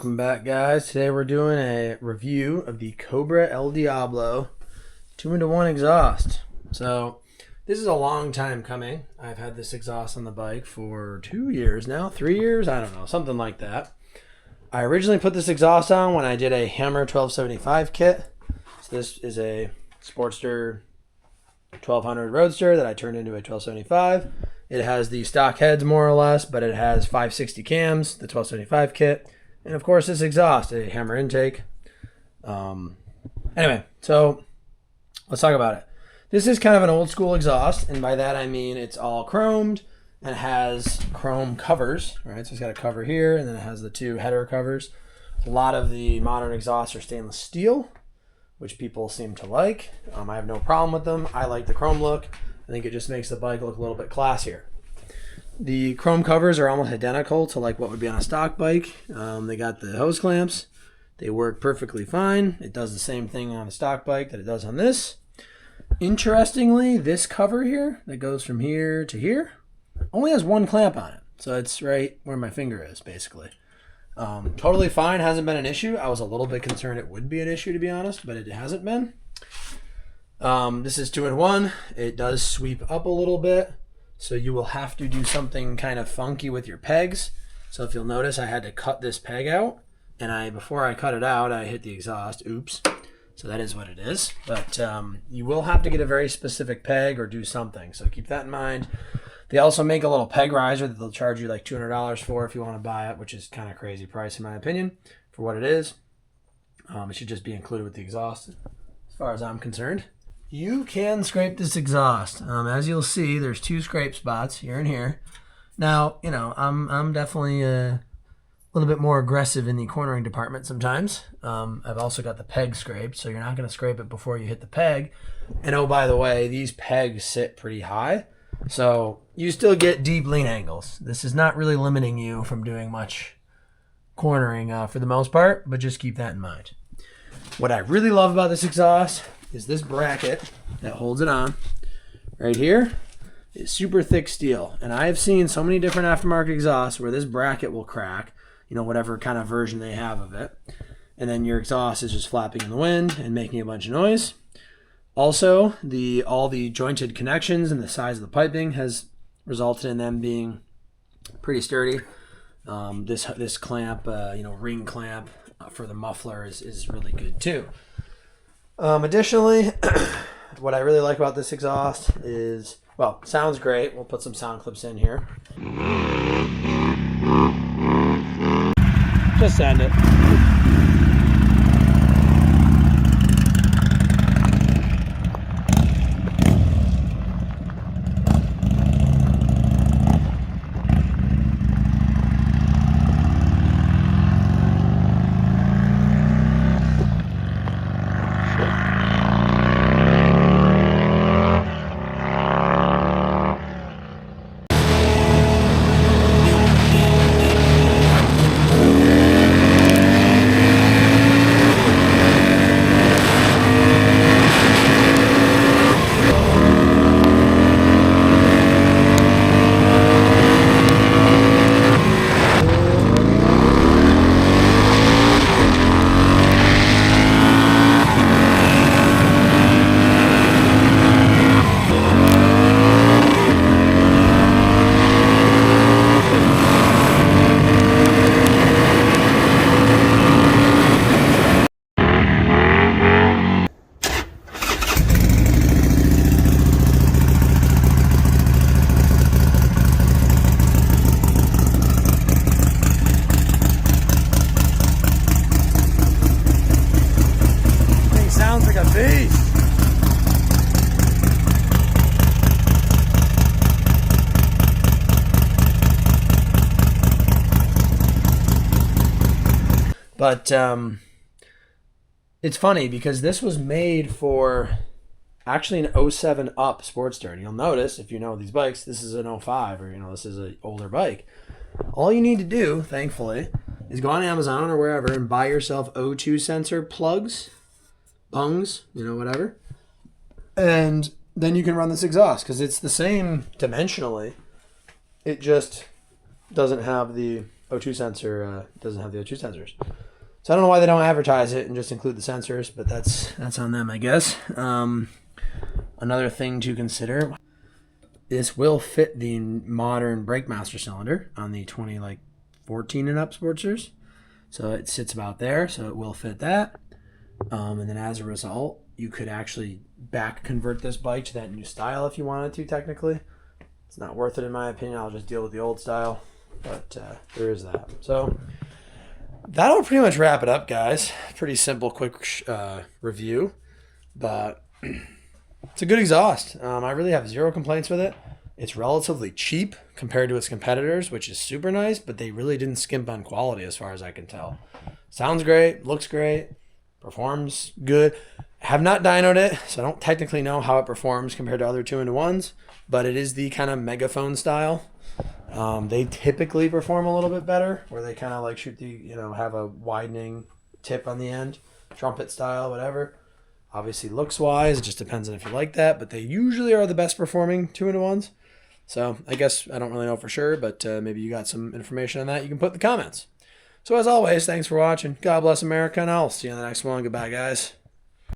Welcome back, guys. Today we're doing a review of the Cobra El Diablo 2-in-1 exhaust. So this is a long time coming. I've had this exhaust on the bike for 2 years now, 3 years, I don't know, something like that. I originally put this exhaust on when I did a Hammer 1275 kit. So this is a Sportster 1200 Roadster that I turned into a 1275. It has the stock heads more or less, but it has 560 cams, the 1275 kit. And of course this exhaust, a Hammer intake. Anyway, so let's talk about it. This is kind of an old school exhaust, and by that I mean it's all chromed and has chrome covers, right? So it's got a cover here, and then it has the two header covers. A lot of the modern exhausts are stainless steel, which people seem to like. I have no problem with them. I like the chrome look. I think it just makes the bike look a little bit classier. The chrome covers are almost identical to like what would be on a stock bike. They got the hose clamps. They work perfectly fine. It does the same thing on a stock bike that it does on this. Interestingly, this cover here that goes from here to here only has one clamp on it. So it's right where my finger is, basically. Totally fine. Hasn't been an issue. I was a little bit concerned it would be an issue, to be honest, but it hasn't been. This is 2-in-1. It does sweep up a little bit, so you will have to do something kind of funky with your pegs. So if you'll notice, I had to cut this peg out, and before I cut it out, I hit the exhaust. Oops. So that is what it is. But you will have to get a very specific peg or do something, so keep that in mind. They also make a little peg riser that they'll charge you like $200 for if you want to buy it, which is kind of crazy price in my opinion for what it is. It should just be included with the exhaust as far as I'm concerned. You can scrape this exhaust. As you'll see, there's two scrape spots here and here. Now, you know, I'm definitely a little bit more aggressive in the cornering department sometimes. I've also got the peg scraped, so you're not going to scrape it before you hit the peg. And oh, by the way, these pegs sit pretty high, so you still get deep lean angles. This is not really limiting you from doing much cornering for the most part, but just keep that in mind. What I really love about this exhaust is this bracket that holds it on right here. It's super thick steel, and I have seen so many different aftermarket exhausts where this bracket will crack, you know, whatever kind of version they have of it, and then your exhaust is just flapping in the wind and making a bunch of noise. Also, all the jointed connections and the size of the piping has resulted in them being pretty sturdy. This clamp, ring clamp for the muffler is really good too. Additionally, what I really like about this exhaust is, well, sounds great. We'll put some sound clips in here. Just send it. Sounds like a beast. But it's funny because this was made for actually an 07 up Sportster. And you'll notice, if you know these bikes, this is an 05, or this is an older bike. All you need to do, thankfully, is go on Amazon or wherever and buy yourself O2 sensor plugs, bungs, whatever. And then you can run this exhaust because it's the same dimensionally. It just doesn't have the O2 sensor doesn't have the O2 sensors. So I don't know why they don't advertise it and just include the sensors, but that's on them, I guess. Another thing to consider, this will fit the modern brake master cylinder on the 2014 and up Sportsters. So it sits about there, so it will fit that. And then as a result, you could actually back convert this bike to that new style if you wanted to, technically. It's not worth it in my opinion. I'll just deal with the old style, but there is that. So that'll pretty much wrap it up, guys. Pretty simple, quick review, but it's a good exhaust. I really have zero complaints with it. It's relatively cheap compared to its competitors, which is super nice, but they really didn't skimp on quality as far as I can tell. Sounds great, looks great, performs good. Have not dynoed it, so I don't technically know how it performs compared to other 2-in-1s, but it is the kind of megaphone style. They typically perform a little bit better, where they kind of like shoot the, have a widening tip on the end, trumpet style, whatever. Obviously, looks wise, it just depends on if you like that, but they usually are the best performing 2-in-1s. So I guess I don't really know for sure, but maybe you got some information on that you can put in the comments. So as always, thanks for watching. God bless America, and I'll see you in the next one. Goodbye, guys.